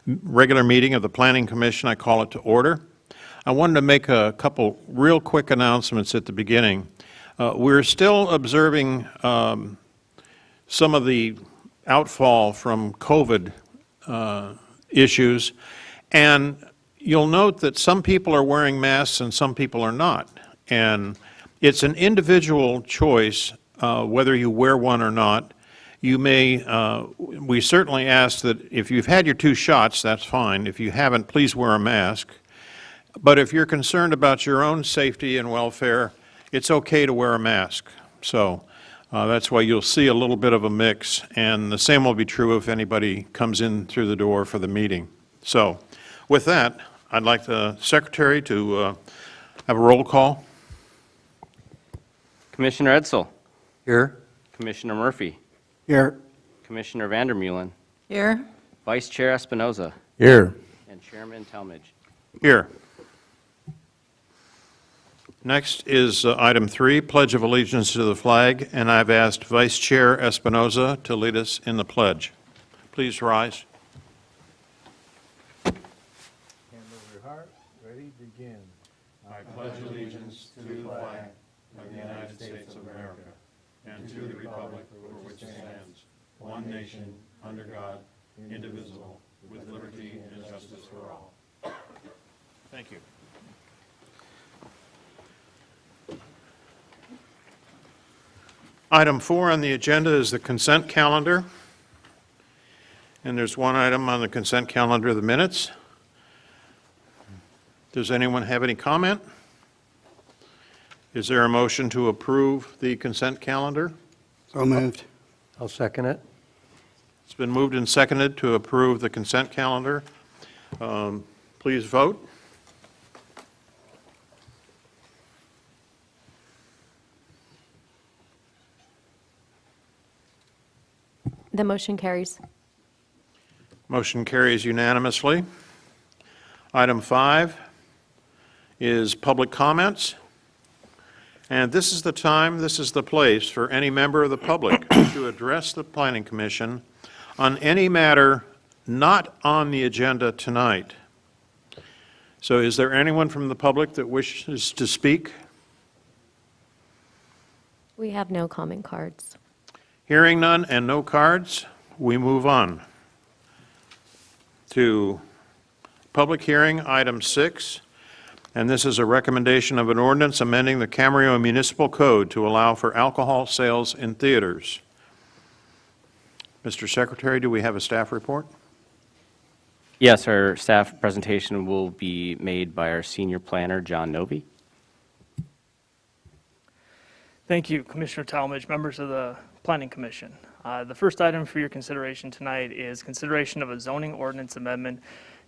regular meeting of the Planning Commission. I call it to order. I wanted to make a couple real quick announcements at the beginning. We're still observing some of the outfall from COVID issues, and you'll note that some people are wearing masks and some people are not. And it's an individual choice whether you wear one or not. You may, we certainly ask that if you've had your 2 shots, that's fine. If you haven't, please wear a mask. But if you're concerned about your own safety and welfare, it's okay to wear a mask. So that's why you'll see a little bit of a mix, and the same will be true if anybody comes in through the door for the meeting. So with that, I'd like the Secretary to have a roll call. Commissioner Edsel. Here. Commissioner Murphy. Here. Commissioner Vandermeulen. Here. Vice Chair Espinoza. Here. And Chairman Talmadge. Here. Next is item 3, Pledge of Allegiance to the Flag, and I've asked Vice Chair Espinoza to lead us in the pledge. Please rise. Hand over your heart. Ready? Begin. I pledge allegiance to the flag of the United States of America and to the republic for which it stands, one nation, under God, indivisible, with liberty and justice for all. Thank you. Item 4 on the agenda is the consent calendar. And there's one item on the consent calendar, the minutes. Does anyone have any comment? Is there a motion to approve the consent calendar? So moved. I'll second it. It's been moved and seconded to approve the consent calendar. Please vote. The motion carries. Motion carries unanimously. Item 5 is public comments. And this is the time, this is the place for any member of the public to address the Planning Commission on any matter not on the agenda tonight. So is there anyone from the public that wishes to speak? We have no comment cards. Hearing none and no cards, we move on to public hearing, item 6. And this is a recommendation of an ordinance amending the Camarillo Municipal Code to allow for alcohol sales in theaters. Mr. Secretary, do we have a staff report? Yes, our staff presentation will be made by our senior planner, John Novi. Thank you, Commissioner Talmadge, members of the Planning Commission. The first item for your consideration tonight is consideration of a zoning ordinance amendment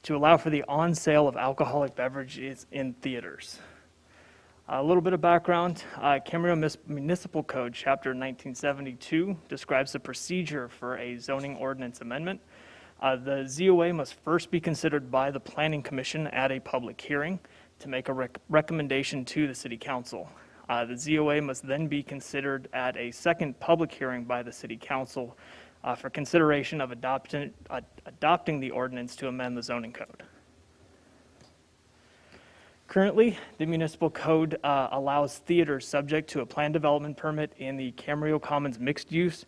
to allow for the on-sale of alcoholic beverages in theaters. A little bit of background, Camarillo Municipal Code, Chapter 1972, describes the procedure for a zoning ordinance amendment. The ZOA must first be considered by the Planning Commission at a public hearing to make a recommendation to the City Council. The ZOA must then be considered at a second public hearing by the City Council for consideration of adopting the ordinance to amend the zoning code. Currently, the municipal code allows theaters subject to a planned development permit in the Camarillo Commons mixed use,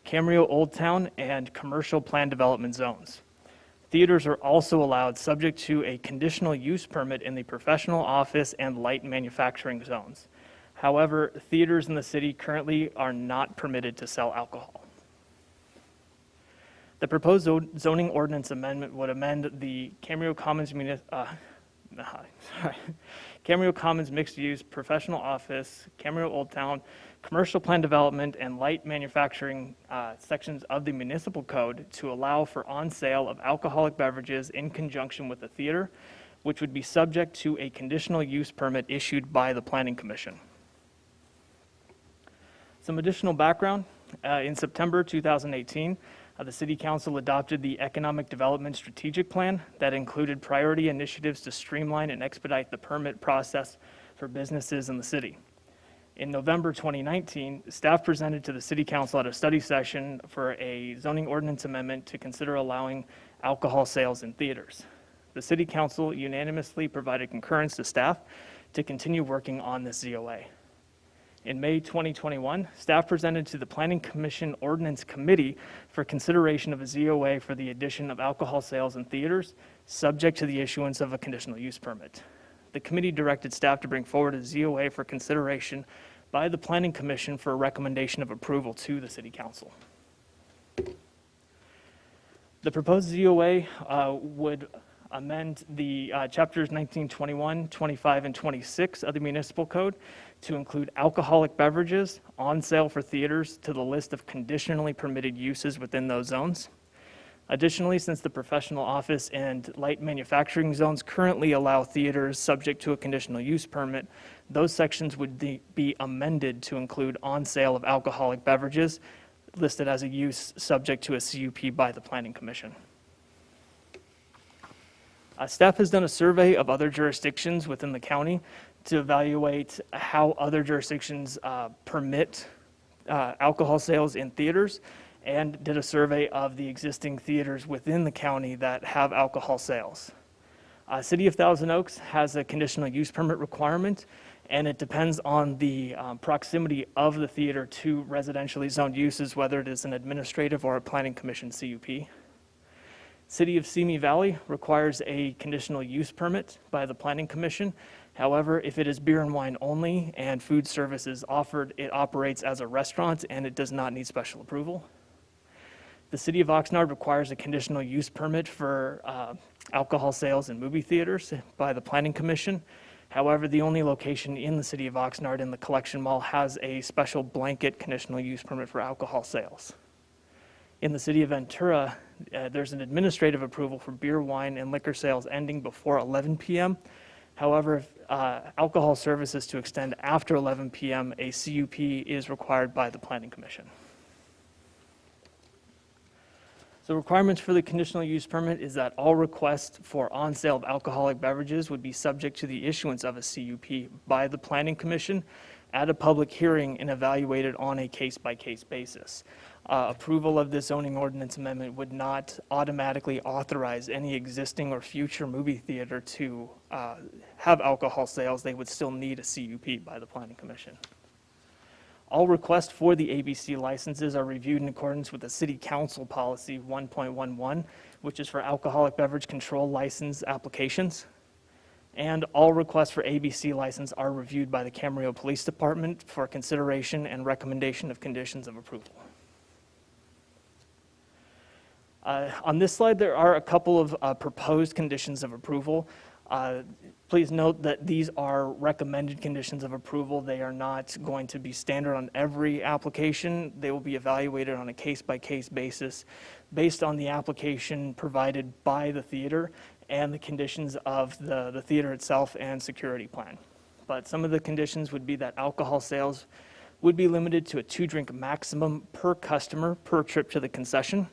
Camarillo Old Town, and commercial planned development zones. Theaters are also allowed subject to a conditional use permit in the professional office and light manufacturing zones. However, theaters in the city currently are not permitted to sell alcohol. The proposed zoning ordinance amendment would amend the Camarillo Commons mixed-use, professional office, Camarillo Old Town, commercial plan development, and light manufacturing sections of the municipal code to allow for on-sale of alcoholic beverages in conjunction with the theater, which would be subject to a conditional use permit issued by the Planning Commission. Some additional background. In September 2018, the City Council adopted the Economic Development Strategic Plan that included priority initiatives to streamline and expedite the permit process for businesses in the city. In November 2019, staff presented to the City Council at a study session for a zoning ordinance amendment to consider allowing alcohol sales in theaters. The City Council unanimously provided concurrence to staff to continue working on this ZOA. In May 2021, staff presented to the Planning Commission Ordinance Committee for consideration of a ZOA for the addition of alcohol sales in theaters, subject to the issuance of a conditional use permit. The committee directed staff to bring forward a ZOA for consideration by the Planning Commission for a recommendation of approval to the City Council. The proposed ZOA would amend the chapters 19, 21, 25, and 26 of the municipal code to include alcoholic beverages on sale for theaters to the list of conditionally permitted uses within those zones. Additionally, since the professional office and light manufacturing zones currently allow theaters subject to a conditional use permit, those sections would be amended to include on sale of alcoholic beverages listed as a use subject to a CUP by the Planning Commission. Staff has done a survey of other jurisdictions within the county to evaluate how other jurisdictions permit alcohol sales in theaters, and did a survey of the existing theaters within the county that have alcohol sales. City of Thousand Oaks has a conditional use permit requirement, and it depends on the proximity of the theater to residentially zoned uses, whether it is an administrative or a planning commission CUP. City of Simi Valley requires a conditional use permit by the Planning Commission. However, if it is beer and wine only and food service is offered, it operates as a restaurant and it does not need special approval. The City of Oxnard requires a conditional use permit for alcohol sales in movie theaters by the Planning Commission. However, the only location in the City of Oxnard in the Collection Mall has a special blanket conditional use permit for alcohol sales. In the City of Ventura, there's an administrative approval for beer, wine, and liquor sales ending before 11 p.m. However, if alcohol services to extend after 11 p.m., a CUP is required by the Planning Commission. So requirements for the conditional use permit is that all requests for on-sale of alcoholic beverages would be subject to the issuance of a CUP by the Planning Commission at a public hearing and evaluated on a case-by-case basis. Approval of this zoning ordinance amendment would not automatically authorize any existing or future movie theater to have alcohol sales. They would still need a CUP by the Planning Commission. All requests for the ABC licenses are reviewed in accordance with the City Council Policy 1.11, which is for alcoholic beverage control license applications. And all requests for ABC license are reviewed by the Camarillo Police Department for consideration and recommendation of conditions of approval. On this slide, there are a couple of proposed conditions of approval. Please note that these are recommended conditions of approval. They are not going to be standard on every application. They will be evaluated on a case-by-case basis based on the application provided by the theater and the conditions of the theater itself and security plan. But some of the conditions would be that alcohol sales would be limited to a 2-drink maximum per customer per trip to the concession.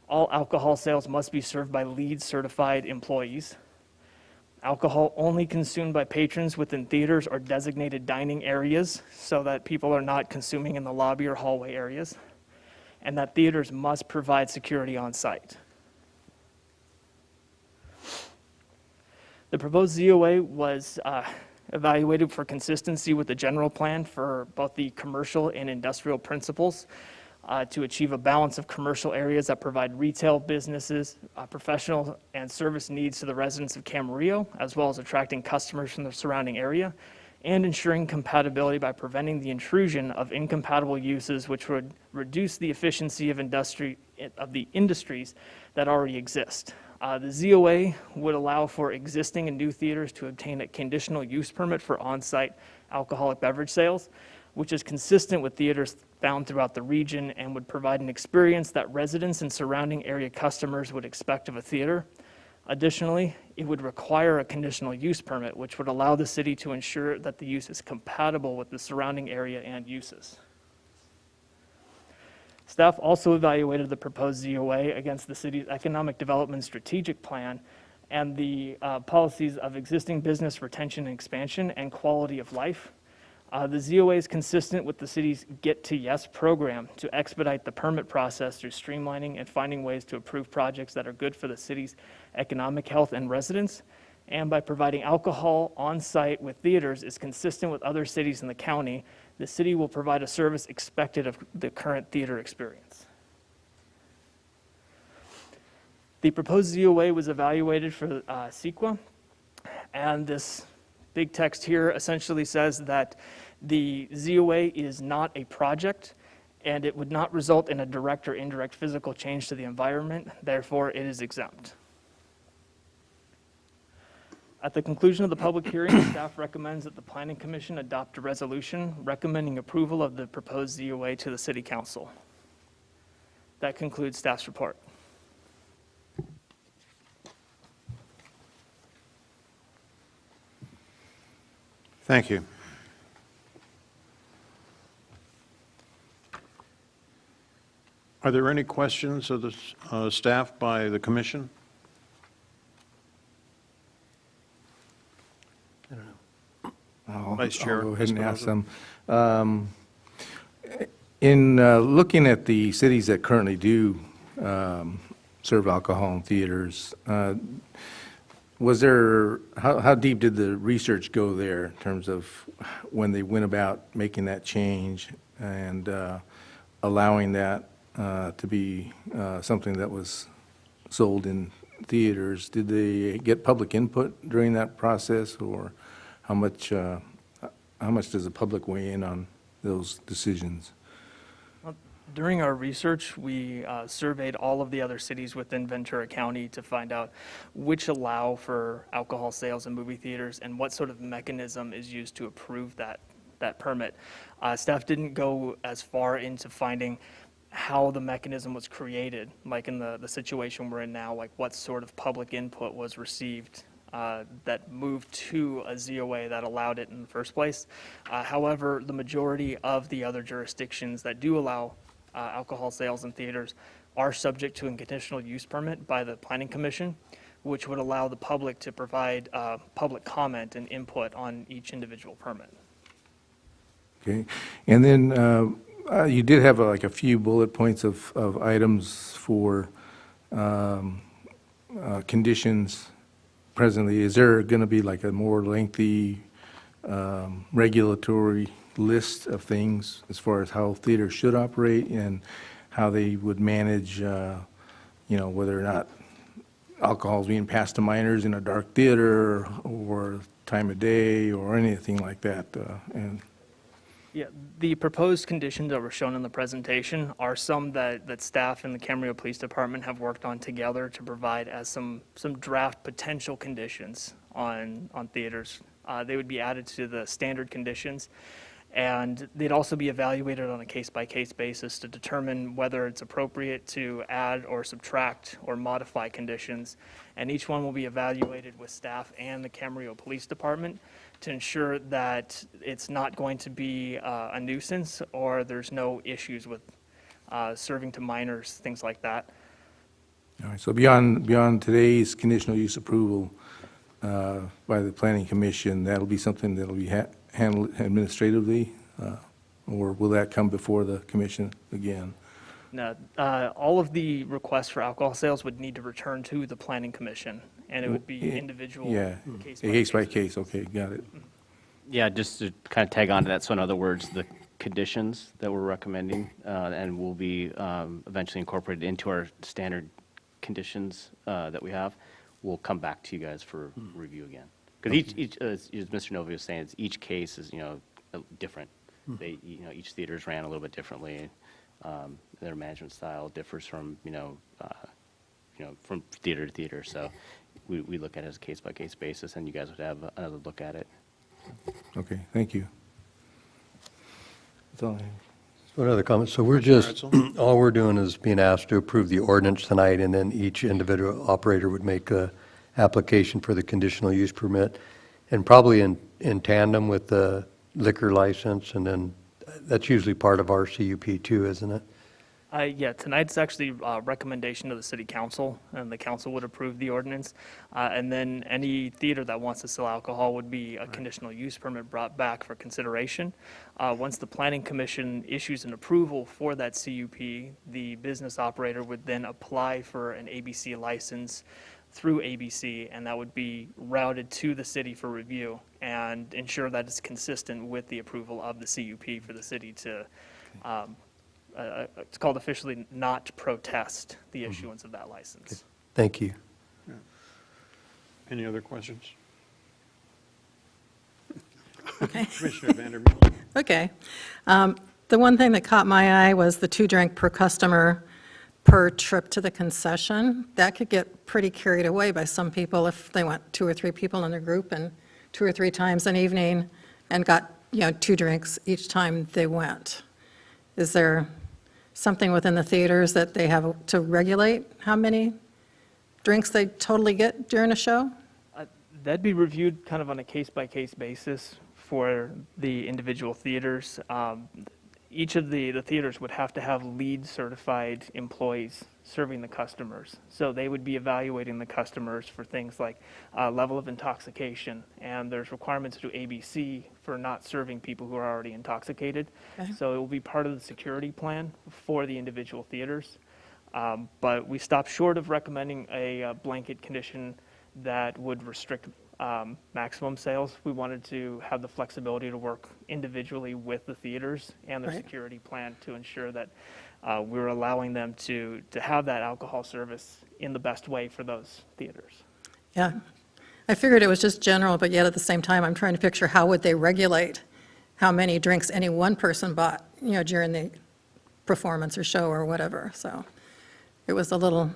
All alcohol sales must be served by LEED certified employees. Alcohol only consumed by patrons within theaters or designated dining areas so that people are not consuming in the lobby or hallway areas. And that theaters must provide security on site. The proposed ZOA was evaluated for consistency with the general plan for both the commercial and industrial principles to achieve a balance of commercial areas that provide retail businesses, professional and service needs to the residents of Camarillo, as well as attracting customers from the surrounding area, and ensuring compatibility by preventing the intrusion of incompatible uses which would reduce the efficiency of the industries that already exist. The ZOA would allow for existing and new theaters to obtain a conditional use permit for on-site alcoholic beverage sales, which is consistent with theaters found throughout the region and would provide an experience that residents and surrounding area customers would expect of a theater. Additionally, it would require a conditional use permit, which would allow the city to ensure that the use is compatible with the surrounding area and uses. Staff also evaluated the proposed ZOA against the city's economic development strategic plan and the policies of existing business retention and expansion and quality of life. The ZOA is consistent with the city's Get to Yes program to expedite the permit process through streamlining and finding ways to approve projects that are good for the city's economic health and residents. And by providing alcohol on-site with theaters is consistent with other cities in the county. The city will provide a service expected of the current theater experience. The proposed ZOA was evaluated for CEQA, and this big text here essentially says that the ZOA is not a project, and it would not result in a direct or indirect physical change to the environment. Therefore, it is exempt. At the conclusion of the public hearing, staff recommends that the Planning Commission adopt a resolution recommending approval of the proposed ZOA to the City Council. That concludes staff's report. Thank you. Are there any questions of the staff by the commission? Vice Chair I'll go ahead and ask Espinoza. them. In looking at the cities that currently do serve alcohol in theaters, was there, how deep did the research go there in terms of when they went about making that change and allowing that to be something that was sold in theaters? Did they get public input during that process, or how much does the public weigh in on those decisions? During our research, we surveyed all of the other cities within Ventura County to find out which allow for alcohol sales in movie theaters and what sort of mechanism is used to approve that permit. Staff didn't go as far into finding how the mechanism was created, like in the situation we're in now, like what sort of public input was received that moved to a ZOA that allowed it in the first place. However, the majority of the other jurisdictions that do allow alcohol sales in theaters are subject to a conditional use permit by the Planning Commission, which would allow the public to provide public comment and input on each individual permit. Okay, and then you did have like a few bullet points of items for conditions presently. Is there going to be like a more lengthy regulatory list of things as far as how theaters should operate and how they would manage, whether or not alcohol is being passed to minors in a dark theater or time of day or anything like that? Yeah, the proposed conditions that were shown in the presentation are some that staff and the Camarillo Police Department have worked on together to provide as some draft potential conditions on theaters. They would be added to the standard conditions, and they'd also be evaluated on a case-by-case basis to determine whether it's appropriate to add or subtract or modify conditions. And each one will be evaluated with staff and the Camarillo Police Department to ensure that it's not going to be a nuisance or there's no issues with serving to minors, things like that. All right, so beyond today's conditional use approval by the Planning Commission, that'll be something that'll be handled administratively, or will that come before the commission again? No, all of the requests for alcohol sales would need to return to the Planning Commission, and it would be individual Yeah, case case by basis. case, okay, got it. Yeah, just to kind of tag on to that, so in other words, the conditions that we're recommending and will be eventually incorporated into our standard conditions that we have, will come back to you guys for review again. Because each as Mr. Novi was saying, each case is, different. They, each theater's ran a little bit differently. Their management style differs from, from theater to theater. So we look at it as a case-by-case basis, and you guys would have another look at it. Okay, thank you. That's all I have. One other comment. So we're just, all we're doing is being asked to approve the ordinance tonight, and then each individual operator would make a application for the conditional use permit, and probably in tandem with the liquor license, and then that's usually part of our CUP too, isn't it? Yeah, tonight's actually a recommendation of the city council, and the council would approve the ordinance. And then any theater that wants to sell alcohol would be a conditional use permit brought back for consideration. Once the planning commission issues an approval for that CUP, the business operator would then apply for an ABC license through ABC, and that would be routed to the city for review and ensure that it's consistent with the approval of the CUP for the city to, it's called officially not protest the issuance of that license. Thank you. Any other questions? Okay. Commissioner Vanderbilt? Okay. The one thing that caught my eye was the 2 drink per customer per trip to the concession. That could get pretty carried away by some people if they went 2 or 3 people in a group and 2 or 3 times an evening and got, 2 drinks each time they went. Is there something within the theaters that they have to regulate how many drinks they totally get during a show? That'd be reviewed kind of on a case-by-case basis for the individual theaters. Each of the theaters would have to have LEED certified employees serving the customers. So they would be evaluating the customers for things like level of intoxication, and there's requirements to do ABC for not serving people who are already intoxicated. Okay. So it will be part of the security plan for the individual theaters. But we stopped short of recommending a blanket condition that would restrict maximum sales. We wanted to have the flexibility to work individually with the theaters and their Right. security plan to ensure that we're allowing them to have that alcohol service in the best way for those theaters. Yeah. I figured it was just general, but yet at the same time, I'm trying to picture how would they regulate how many drinks any one person bought, during the performance or show or whatever. So it was a little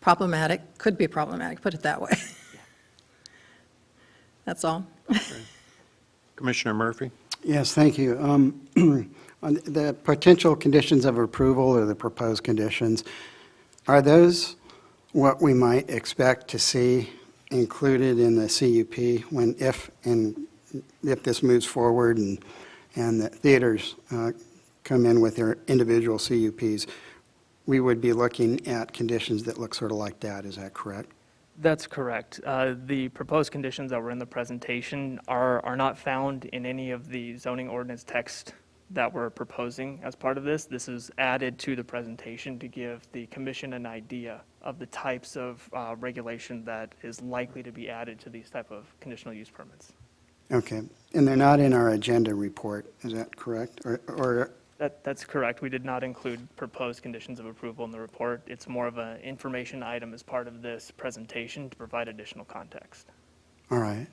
problematic, could be problematic, put it that way. That's all. Commissioner Murphy? Yes, thank you. On the potential conditions of approval or the proposed conditions, are those what we might expect to see included in the CUP when, if this moves forward and the theaters come in with their individual CUPs, we would be looking at conditions that look sort of like that, is that correct? That's correct. The proposed conditions that were in the presentation are not found in any of the zoning ordinance text that we're proposing as part of this. This is added to the presentation to give the commission an idea of the types of regulation that is likely to be added to these type of conditional use permits. Okay, and they're not in our agenda report, is that correct? Or That's correct. We did not include proposed conditions of approval in the report. It's more of an information item as part of this presentation to provide additional context. all right.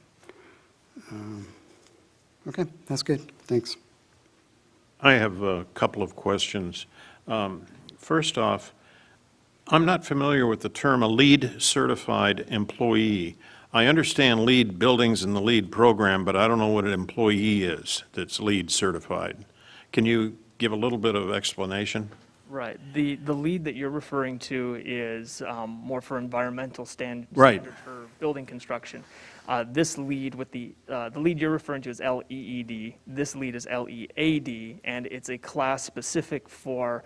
Okay, that's good, thanks. I have a couple of questions. First off, I'm not familiar with the term a LEED certified employee. I understand LEED buildings and the LEED program, but I don't know what an employee is that's LEED certified. Can you give a little bit of explanation? Right. The lead that you're referring to is more for environmental Right. standards for building construction. This lead with the lead you're referring to is LEED. This lead is LEAD, and it's a class specific for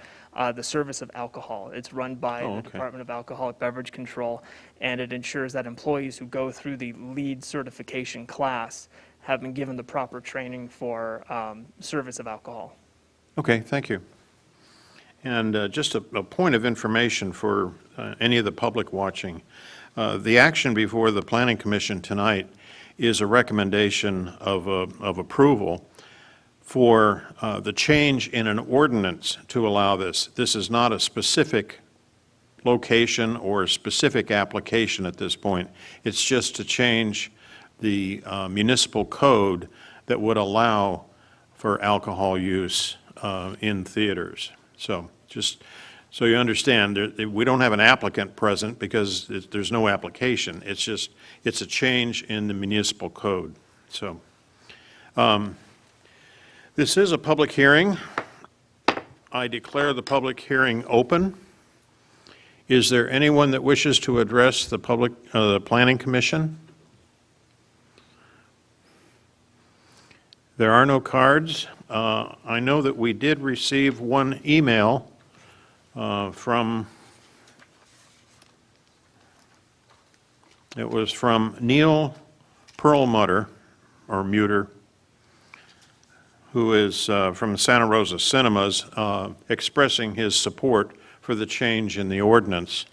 the service of alcohol. It's run by Oh, the okay. Department of Alcoholic Beverage Control, and it ensures that employees who go through the lead certification class have been given the proper training for service of alcohol. Okay, thank you. And just a point of information for any of the public watching. The action before the Planning Commission tonight is a recommendation of approval for the change in an ordinance to allow this. This is not a specific location or a specific application at this point. It's just to change the municipal code that would allow for alcohol use in theaters. So just so you understand, we don't have an applicant present because there's no application. It's just, it's a change in the municipal code. So this is a public hearing. I declare the public hearing open. Is there anyone that wishes to address the the Planning Commission? There are no cards. I know that we did receive one email it was from Neil Perlmutter, or Muter, who is from Santa Rosa Cinemas, expressing his support for the change in the ordinance.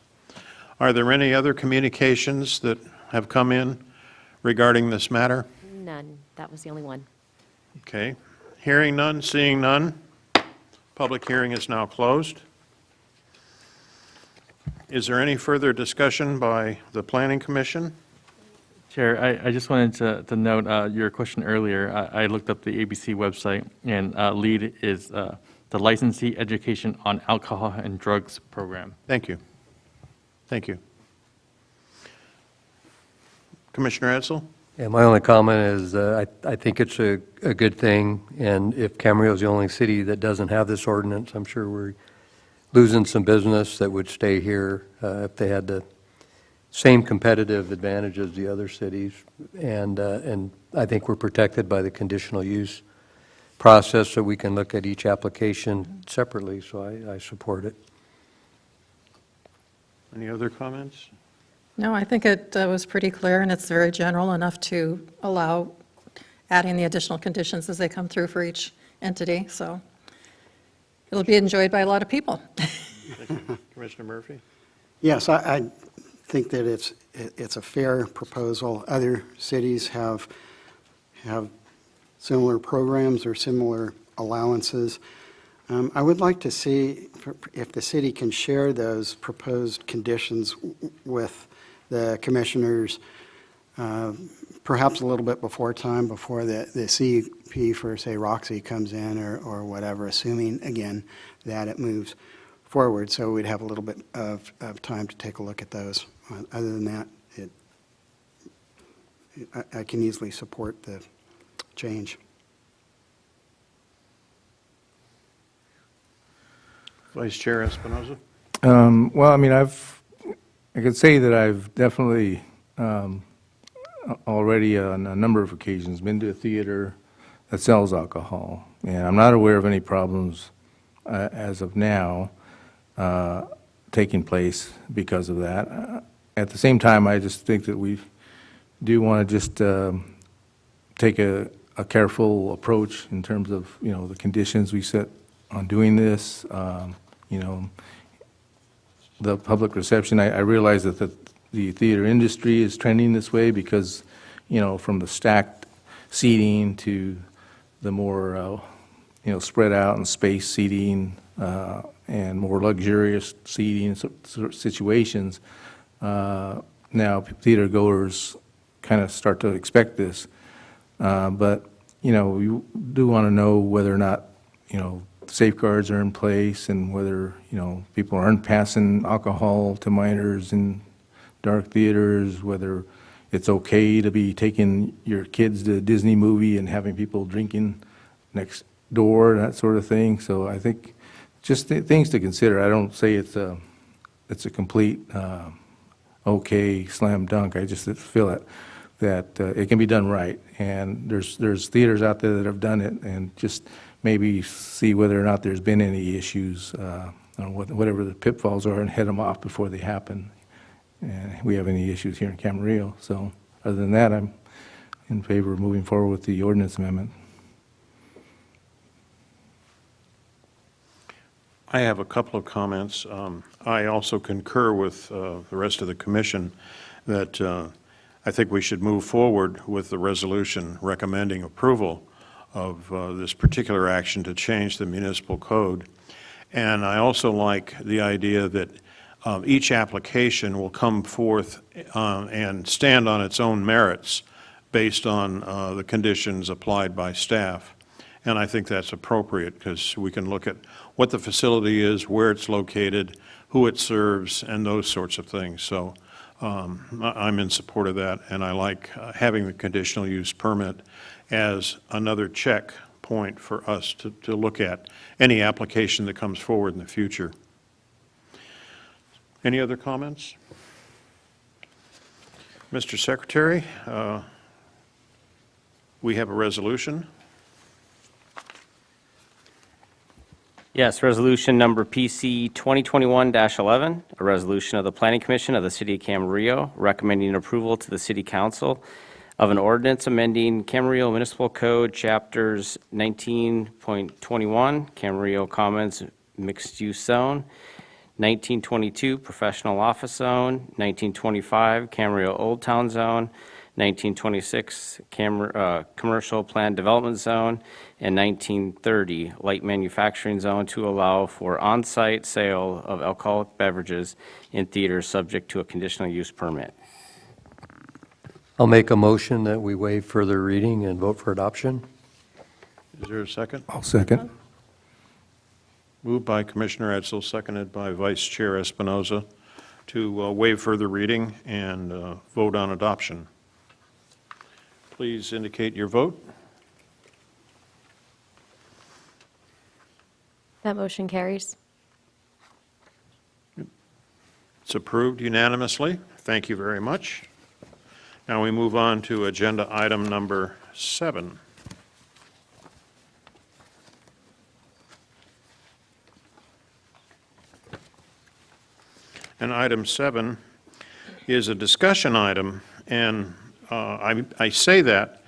Are there any other communications that have come in regarding this matter? None. That was the only one. Okay. Hearing none, seeing none. Public hearing is now closed. Is there any further discussion by the Planning Commission? Chair, I just wanted to note your question earlier. I looked up the ABC website, and LEAD is the Licensee Education on Alcohol and Drugs Program. Thank you. Thank you. Commissioner Edsel? Yeah, my only comment is I think it's a good thing, and if Camarillo is the only city that doesn't have this ordinance, I'm sure we're losing some business that would stay here if they had the same competitive advantage as the other cities. And I think we're protected by the conditional use process, so we can look at each application separately, so I support it. Any other comments? No, I think it was pretty clear, and it's very general enough to allow adding the additional conditions as they come through for each entity, so it'll be enjoyed by a lot of people. Thank you. Commissioner Murphy? Yes, I think that it's a fair proposal. Other cities have similar programs or similar allowances. I would like to see if the city can share those proposed conditions with the commissioners, perhaps a little bit before the CUP for, say, Roxy comes in or whatever, assuming, again, that it moves forward, so we'd have a little bit of time to take a look at those. Other than that, I can easily support the change. Vice Chair Espinoza? Well, I mean, I could say that I've definitely already on a number of occasions been to a theater that sells alcohol, and I'm not aware of any problems as of now taking place because of that. At the same time, I just think that we do want to just take a careful approach in terms of, the conditions we set on doing this. The public reception, I realize that the theater industry is trending this way because, from the stacked seating to the more, spread out and spaced seating and more luxurious seating situations, now theater goers kind of start to expect this. But, you do want to know whether or not, safeguards are in place and whether, people aren't passing alcohol to minors in dark theaters, whether it's okay to be taking your kids to a Disney movie and having people drinking next door, that sort of thing. So I think just things to consider. I don't say it's a complete okay slam dunk. I just feel that it can be done right. And there's theaters out there that have done it, and just maybe see whether or not there's been any issues, whatever the pitfalls are, and head them off before they happen. And we have any issues here in Camarillo. So other than that, I'm in favor of moving forward with the ordinance amendment. I have a couple of comments. I also concur with the rest of the commission that I think we should move forward with the resolution recommending approval of this particular action to change the municipal code. And I also like the idea that each application will come forth and stand on its own merits based on the conditions applied by staff. And I think that's appropriate because we can look at what the facility is, where it's located, who it serves, and those sorts of things. So I'm in support of that, and I like having the conditional use permit as another check point for us to look at any application that comes forward in the future. Any other comments? Mr. Secretary, we have a resolution. Yes, resolution number PC 2021-11, a resolution of the Planning Commission of the City of Camarillo recommending approval to the City Council of an ordinance amending Camarillo Municipal Code Chapters 19.21, Camarillo Commons Mixed Use Zone, 1922 Professional Office Zone, 1925 Camarillo Old Town Zone, 1926 Commercial Plan Development Zone, and 1930 Light Manufacturing Zone to allow for on-site sale of alcoholic beverages in theaters subject to a conditional use permit. I'll make a motion that we waive further reading and vote for adoption. Is there a second? I'll second. Moved by Commissioner Edsel, seconded by Vice Chair Espinoza, to waive further reading and vote on adoption. Please indicate your vote. That motion carries. It's approved unanimously. Thank you very much. Now we move on to agenda item number 7. And item 7 is a discussion item, and I say that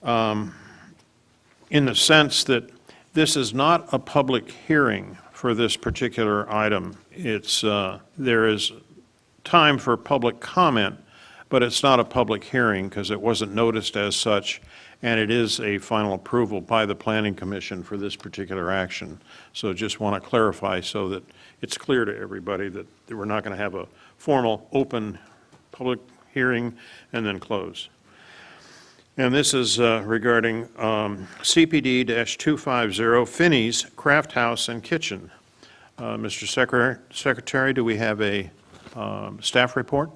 in the sense that this is not a public hearing for this particular item. There is time for public comment, but it's not a public hearing because it wasn't noticed as such, and it is a final approval by the Planning Commission for this particular action. So just want to clarify so that it's clear to everybody that we're not going to have a formal, open, public hearing and then close. And this is regarding CPD-250, Finney's Craft House and Kitchen. Mr. Secretary, do we have a staff report?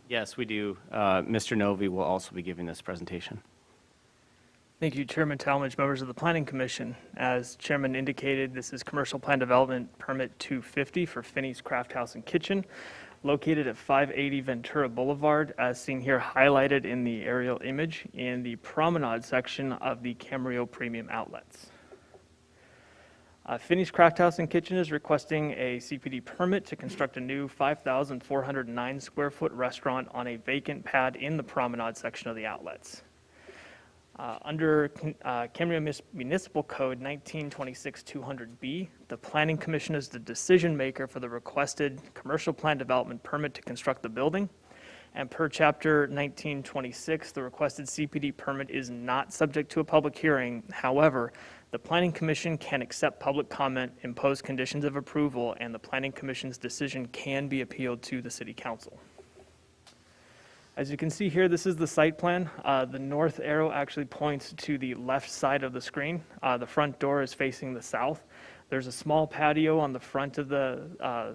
Yes, we do. Mr. Novi will also be giving this presentation. Thank you, Chairman Talmadge, members of the Planning Commission. As Chairman indicated, this is Commercial Plan Development Permit 250 for Finney's Craft House and Kitchen, located at 580 Ventura Boulevard, as seen here highlighted in the aerial image in the promenade section of the Camarillo Premium Outlets. Finney's Craft House and Kitchen is requesting a CPD permit to construct a new 5,409 square foot restaurant on a vacant pad in the promenade section of the outlets. Under Camarillo Municipal Code 1926-200B, the Planning Commission is the decision maker for the requested commercial plan development permit to construct the building. And per Chapter 1926, the requested CPD permit is not subject to a public hearing. However, the Planning Commission can accept public comment, impose conditions of approval, and the Planning Commission's decision can be appealed to the City Council. As you can see here, this is the site plan. The north arrow actually points to the left side of the screen. The front door is facing the south. There's a small patio on the front of the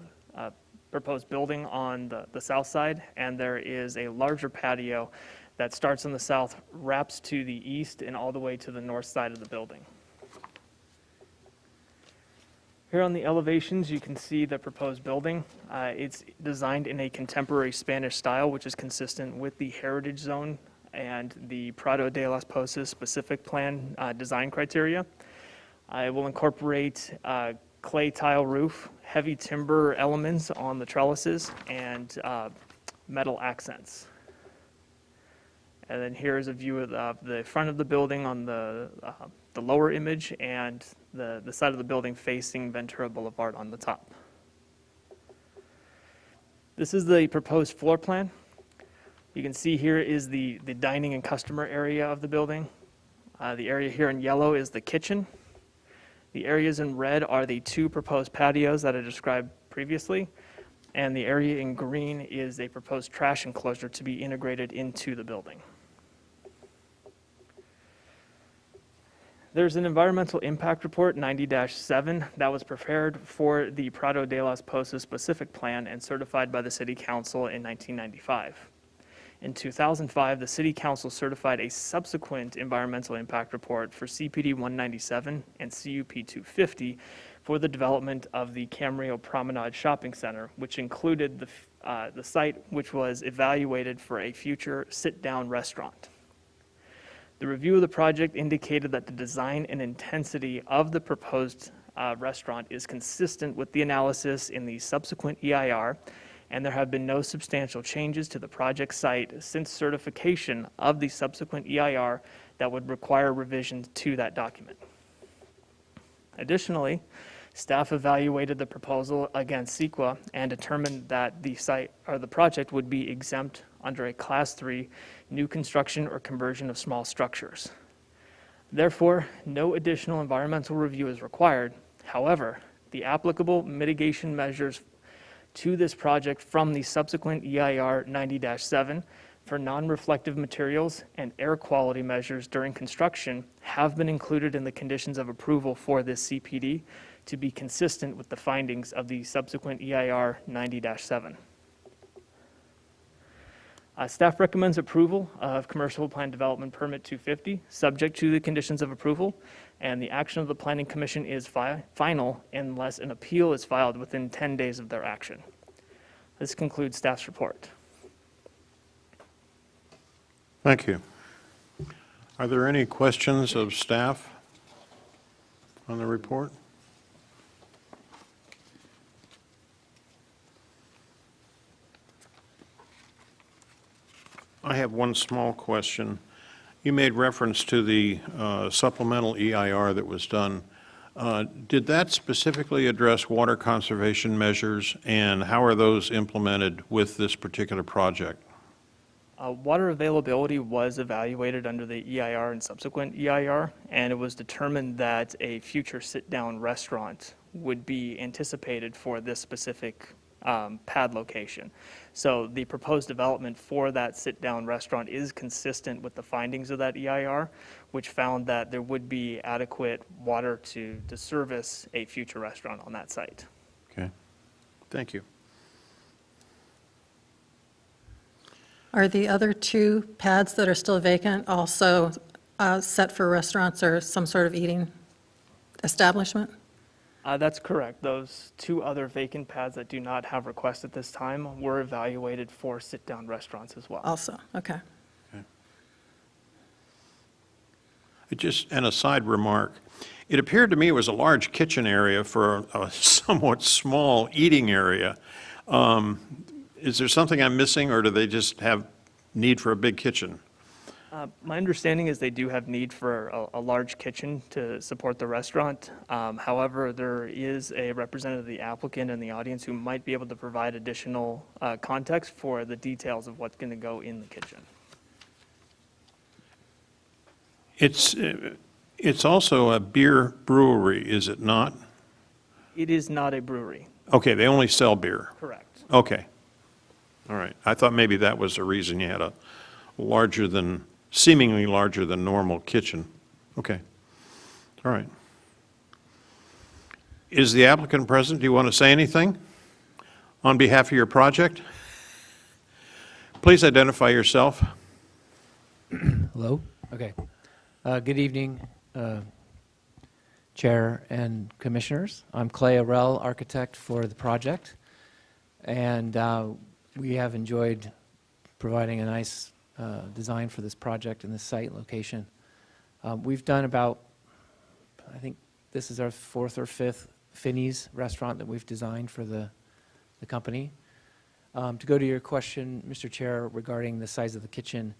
proposed building on the south side, and there is a larger patio that starts on the south, wraps to the east, and all the way to the north side of the building. Here on the elevations, you can see the proposed building. It's designed in a contemporary Spanish style, which is consistent with the Heritage Zone and the Prado de las Posas specific plan design criteria. It will incorporate clay tile roof, heavy timber elements on the trellises, and metal accents. And then here is a view of the front of the building on the lower image, and the side of the building facing Ventura Boulevard on the top. This is the proposed floor plan. You can see here is the dining and customer area of the building. The area here in yellow is the kitchen. The areas in red are the 2 proposed patios that I described previously, and the area in green is a proposed trash enclosure to be integrated into the building. There's an environmental impact report 90-7 that was prepared for the Prado de las Posas specific plan and certified by the City Council in 1995. In 2005, the City Council certified a subsequent environmental impact report for CPD 197 and CUP 250 for the development of the Camarillo Promenade Shopping Center, which included the site which was evaluated for a future sit-down restaurant. The review of the project indicated that the design and intensity of the proposed restaurant is consistent with the analysis in the subsequent EIR, and there have been no substantial changes to the project site since certification of the subsequent EIR that would require revisions to that document. Additionally, staff evaluated the proposal against CEQA and determined that the site or the project would be exempt under a Class 3 new construction or conversion of small structures. Therefore, no additional environmental review is required. However, the applicable mitigation measures to this project from the subsequent EIR 90-7 for non-reflective materials and air quality measures during construction have been included in the conditions of approval for this CPD to be consistent with the findings of the subsequent EIR 90-7. Staff recommends approval of Commercial Plan Development Permit 250, subject to the conditions of approval, and the action of the Planning Commission is final unless an appeal is filed within 10 days of their action. This concludes staff's report. Thank you. Are there any questions of staff on the report? I have one small question. You made reference to the supplemental EIR that was done. Did that specifically address water conservation measures, and how are those implemented with this particular project? Water availability was evaluated under the EIR and subsequent EIR, and it was determined that a future sit-down restaurant would be anticipated for this specific pad location. So the proposed development for that sit-down restaurant is consistent with the findings of that EIR, which found that there would be adequate water to service a future restaurant on that site. Okay, thank you. Are the other two pads that are still vacant also set for restaurants or some sort of eating establishment? That's correct. Those two other vacant pads that do not have requests at this time were evaluated for sit-down restaurants as well. Also, okay. Just an aside remark, it appeared to me it was a large kitchen area for a somewhat small eating area. Is there something I'm missing, or do they just have need for a big kitchen? My understanding is they do have need for a large kitchen to support the restaurant. However, there is a representative of the applicant in the audience who might be able to provide additional context for the details of what's going to go in the kitchen. It's also a beer brewery, is it not? It is not a brewery, Okay, they only sell beer. correct. Okay. All right. I thought maybe that was the reason you had a seemingly larger than normal kitchen. Okay. All right. Is the applicant present? Do you want to say anything on behalf of your project? Please identify yourself. Hello? Okay. Good evening, Chair and Commissioners. I'm Clay Arell, architect for the project, and we have enjoyed providing a nice design for this project and this site location. We've done about, I think this is our fourth or fifth Finney's restaurant that we've designed for the company. To go to your question, Mr. Chair, regarding the size of the kitchen,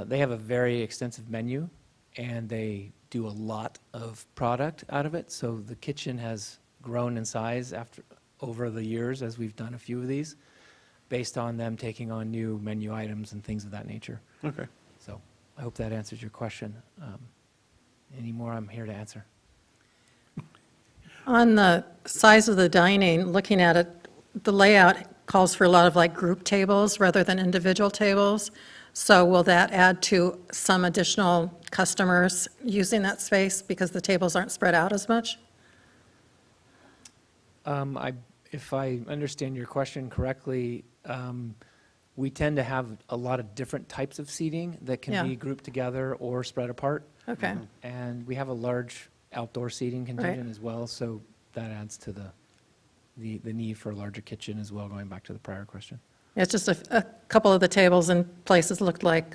they have a very extensive menu, and they do a lot of product out of it. So the kitchen has grown in size over the years as we've done a few of these, based on them taking on new menu items and things of that nature. Okay. So I hope that answers your question. Any more, I'm here to answer. On the size of the dining, looking at it, the layout calls for a lot of like group tables rather than individual tables. So will that add to some additional customers using that space because the tables aren't spread out as much? If I understand your question correctly, we tend to have a lot of different types of seating that can Yeah. be grouped together or spread apart. Okay, And we have a large outdoor seating contingent as well, so that adds to the need for a larger kitchen as well, going back to the prior question. it's just a couple of the tables and places looked like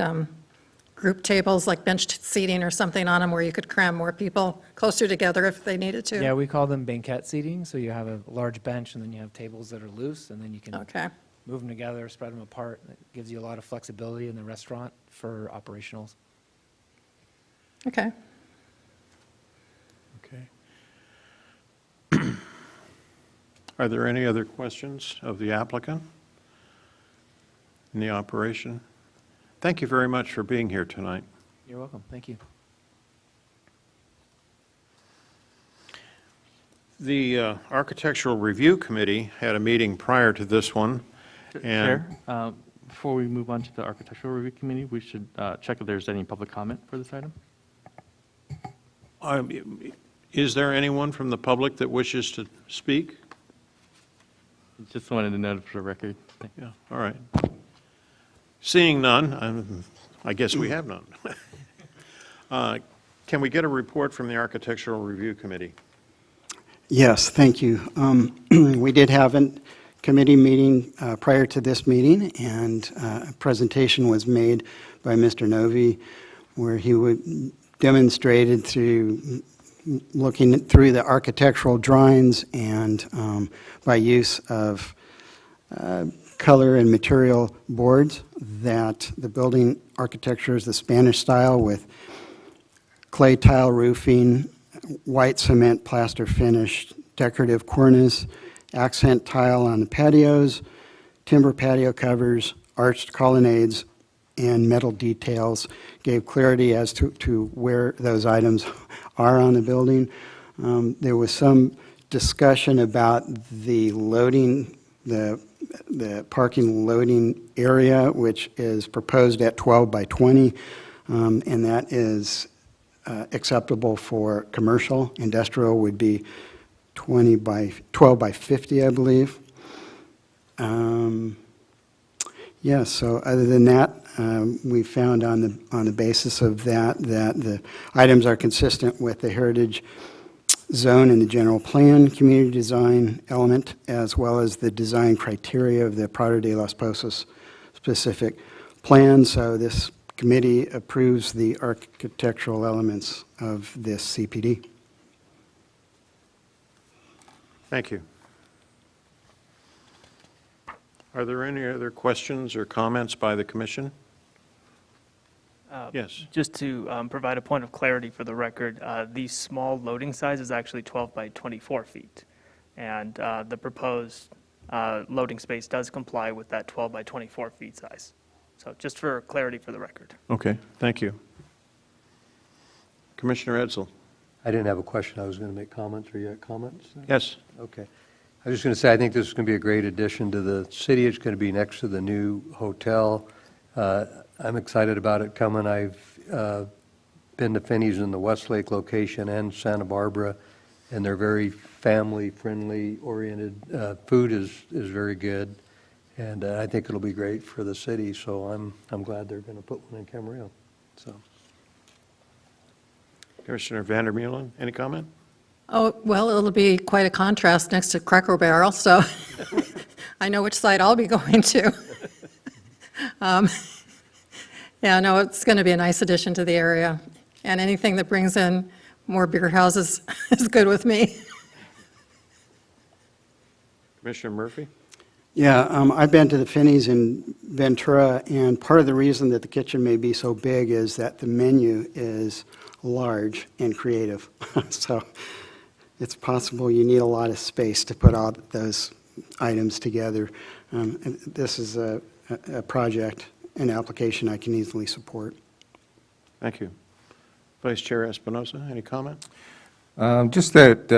group tables, like bench seating or something on them where you could cram more people closer together if they needed to? Yeah, we call them banquette seating, so you have a large bench, and then you have tables that are loose, and then you can Okay, move them together, spread them apart. It gives you a lot of flexibility in the restaurant for operationals. okay. Okay. Are there any other questions of the applicant in the operation? Thank you very much for being here tonight. You're welcome, thank you. The Architectural Review Committee had a meeting prior to this one, and Chair, before we move on to the Architectural Review Committee, we should check if there's any public comment for this item. is there anyone from the public that wishes to speak? Just wanted to note for the record. Yeah, all right. Seeing none, I guess we have none. Can we get a report from the Architectural Review Committee? Yes, thank you. We did have a committee meeting prior to this meeting, and a presentation was made by Mr. Novi where he demonstrated through looking through the architectural drawings and by use of color and material boards that the building architecture is the Spanish style with clay tile roofing, white cement plaster finish, decorative cornice, accent tile on the patios, timber patio covers, arched colonnades, and metal details. Gave clarity as to where those items are on the building. There was some discussion about the loading, the parking loading area, which is proposed at 12 by 20, and that is acceptable for commercial. Industrial would be 12 by 50, I believe. Yes, so other than that, we found on the basis of that the items are consistent with the heritage zone and the general plan, community design element, as well as the design criteria of the Prado de los Pozos specific plan. So this committee approves the architectural elements of this CPD. Thank you. Are there any other questions or comments by the commission? Yes. Just to provide a point of clarity for the record, the small loading size is actually 12 by 24 feet. And the proposed loading space does comply with that 12 by 24 feet size. So just for clarity for the record. Okay, thank you. Commissioner Edsel? I didn't have a question. I was going to make comments. Or you had comments? Yes. Okay. I was just going to say, I think this is going to be a great addition to the city. It's going to be next to the new hotel. I'm excited about it coming. I've been to Finney's in the Westlake location and Santa Barbara, and they're very family-friendly oriented. Food is very good, and I think it'll be great for the city, so I'm glad they're going to put one in Camarillo. So. Commissioner Vandermeulen, any comment? Oh, well, it'll be quite a contrast next to Cracker Barrel, so I know which side I'll be going to. Yeah, no, it's going to be a nice addition to the area, and anything that brings in more beer houses is good with me. Commissioner Murphy? Yeah, I've been to the Finney's in Ventura, and part of the reason that the kitchen may be so big is that the menu is large and creative. So it's possible you need a lot of space to put all those items together. This is a project, an application I can easily support. Thank you. Vice Chair Espinosa, any comment? Just that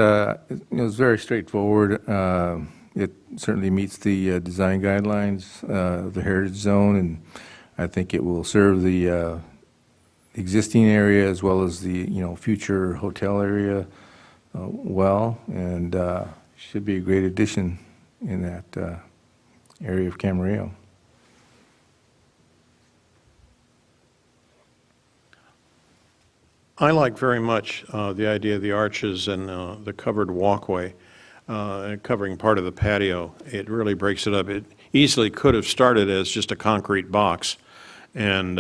it was very straightforward. It certainly meets the design guidelines of the Heritage Zone, and I think it will serve the existing area as well as the future hotel area well, and should be a great addition in that area of Camarillo. I like very much the idea of the arches and the covered walkway covering part of the patio. It really breaks it up. It easily could have started as just a concrete box and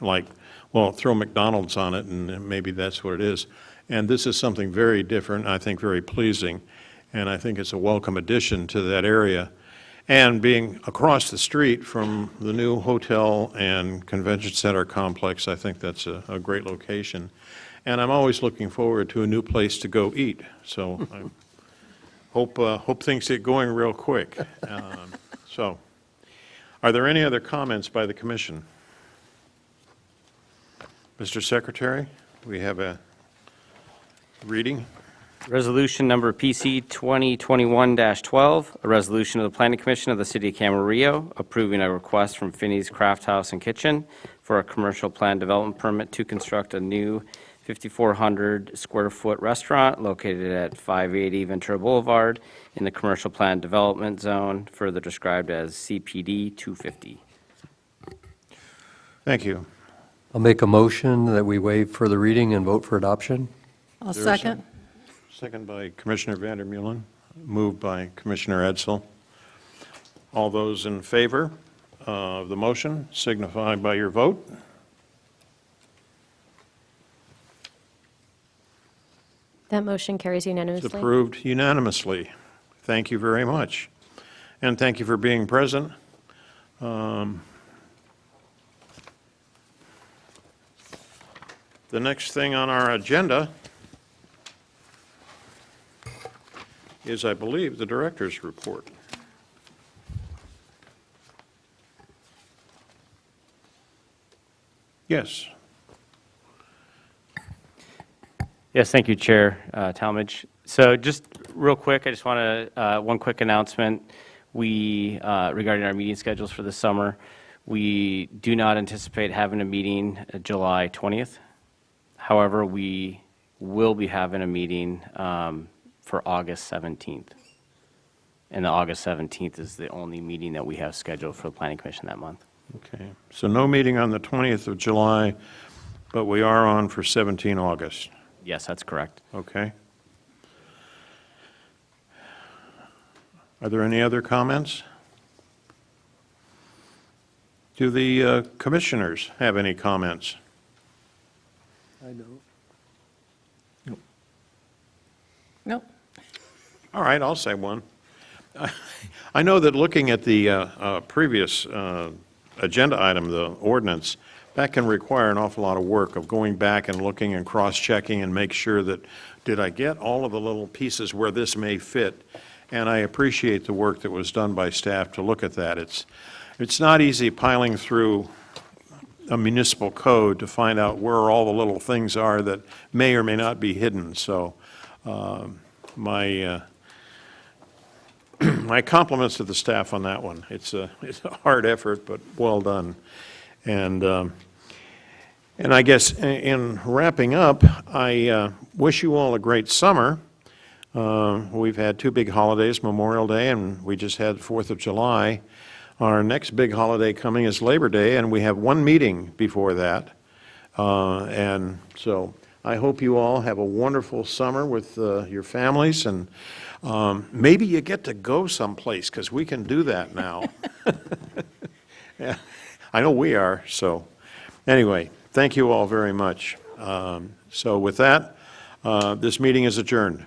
like, well, throw McDonald's on it, and maybe that's what it is. And this is something very different, I think very pleasing, and I think it's a welcome addition to that area. And being across the street from the new hotel and convention center complex, I think that's a great location. And I'm always looking forward to a new place to go eat, so I hope things get going real quick. So, are there any other comments by the commission? Mr. Secretary, we have a reading. Resolution number PC 2021-12, a resolution of the Planning Commission of the City of Camarillo approving a request from Finney's Craft House and Kitchen for a commercial plan development permit to construct a new 5,400 square foot restaurant located at 580 Ventura Boulevard in the commercial plan development zone, further described as CPD 250. Thank you. I'll make a motion that we waive further reading and vote for adoption. I'll Is there a second. Second by Commissioner Vandermeulen, moved by Commissioner Edsel. All those in favor of the motion signify by your vote. That motion carries It's unanimously. approved unanimously. Thank you very much. And thank you for being present. The next thing on our agenda is, I believe, the director's report. Yes. Yes, thank you, Chair Talmadge. So just real quick, I just want to, one quick announcement. We, regarding our meeting schedules for the summer, we do not anticipate having a meeting July 20th. However, we will be having a meeting for August 17th. And the August 17th is the only meeting that we have scheduled for the Planning Commission that month. Okay. So no meeting on the 20th of July, but we are on for 17 August. Yes, that's correct. Okay. Are there any other comments? Do the commissioners have any comments? I know. Nope. All right, I'll say one. I know that looking at the previous agenda item, the ordinance, that can require an awful lot of work of going back and looking and cross-checking and make sure that, did I get all of the little pieces where this may fit? And I appreciate the work that was done by staff to look at that. It's not easy piling through a municipal code to find out where all the little things are that may or may not be hidden. So my compliments to the staff on that one. It's a hard effort, but well done. And I guess in wrapping up, I wish you all a great summer. We've had two big holidays, Memorial Day, and we just had 4th of July. Our next big holiday coming is Labor Day, and we have one meeting before that. And so I hope you all have a wonderful summer with your families, and maybe you get to go someplace, because we can do that now. Yeah, I know we are. So anyway, thank you all very much. So with that, this meeting is adjourned.